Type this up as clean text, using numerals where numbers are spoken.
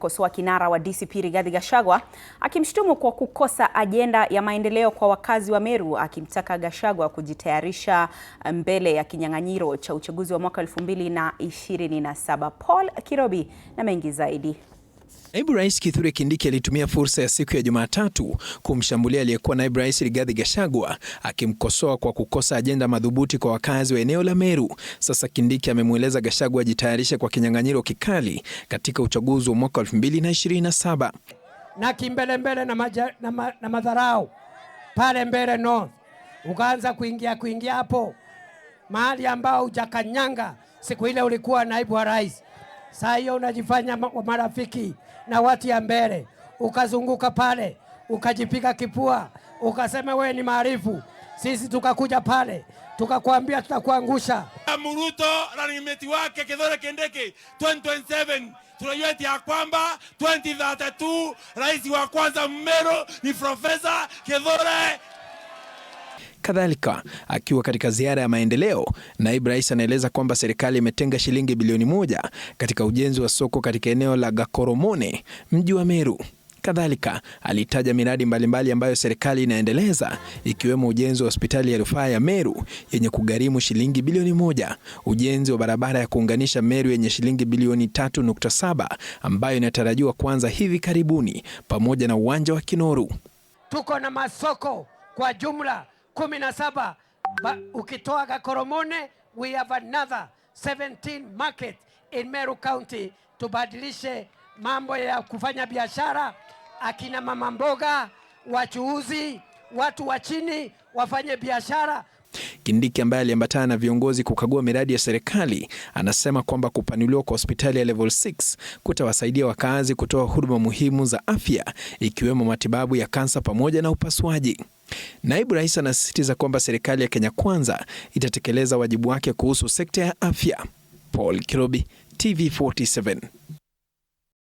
amemkosoa kinara wa DCP Rigathi Gachagua akimshutumu kwa kukosa ajenda ya maendeleo kwa wakazi wa Meru, akimtaka Gachagua kujitayarisha mbele ya kinyang'anyiro cha uchaguzi wa mwaka 2027. Paul Kirobi na mengi zaidi. Naibu Rais Kithure Kindiki alitumia fursa ya siku ya Jumatatu kumshambulia aliyekuwa Naibu Rais Rigathi Gachagua, akimkosoa kwa kukosa ajenda madhubuti kwa wakazi wa eneo la Meru. Sasa Kindiki amemweleza Gachagua ajitayarishe kwa kinyang'anyiro kikali katika uchaguzi wa mwaka 2027. Na kimbele na madharau pale mbele North, ukaanza kuingia hapo mahali ambao hujakanyanga siku ile ulikuwa naibu wa rais. Saa hiyo unajifanya marafiki na watu ya mbele, ukazunguka pale, ukajipiga kipua, ukasema wewe ni maarifu. Sisi tukakuja pale, tukakwambia tutakuangusha. Muruto na nimeti wake Kithure Kindiki 2027 tunajua ya kwamba 2032 rais wa kwanza Meru ni Profesa Kithure. Kadhalika, akiwa katika ziara ya maendeleo, Naibu Rais anaeleza kwamba serikali imetenga shilingi bilioni 1 katika ujenzi wa soko katika eneo la Gakoromone, mji wa Meru. Kadhalika, alitaja miradi mbalimbali ambayo serikali inaendeleza, ikiwemo ujenzi wa hospitali ya rufaa ya Meru yenye kugharimu shilingi bilioni 1, ujenzi wa barabara ya kuunganisha Meru yenye shilingi bilioni 3.7 ambayo inatarajiwa kuanza hivi karibuni, pamoja na uwanja wa Kinoru. Tuko na masoko kwa jumla 17. Ukitoa Gakoromone, we have another 17 market in Meru County. Tubadilishe mambo ya kufanya biashara, akina mama mboga, wachuuzi, watu wa chini wafanye biashara. Kindiki ambaye aliambatana na viongozi kukagua miradi ya serikali anasema kwamba kupanuliwa kwa hospitali ya level 6 kutawasaidia wakazi kutoa huduma muhimu za afya, ikiwemo matibabu ya kansa pamoja na upasuaji. Naibu Rais anasisitiza kwamba serikali ya Kenya Kwanza itatekeleza wajibu wake kuhusu sekta ya afya. Paul Kirobi, TV47.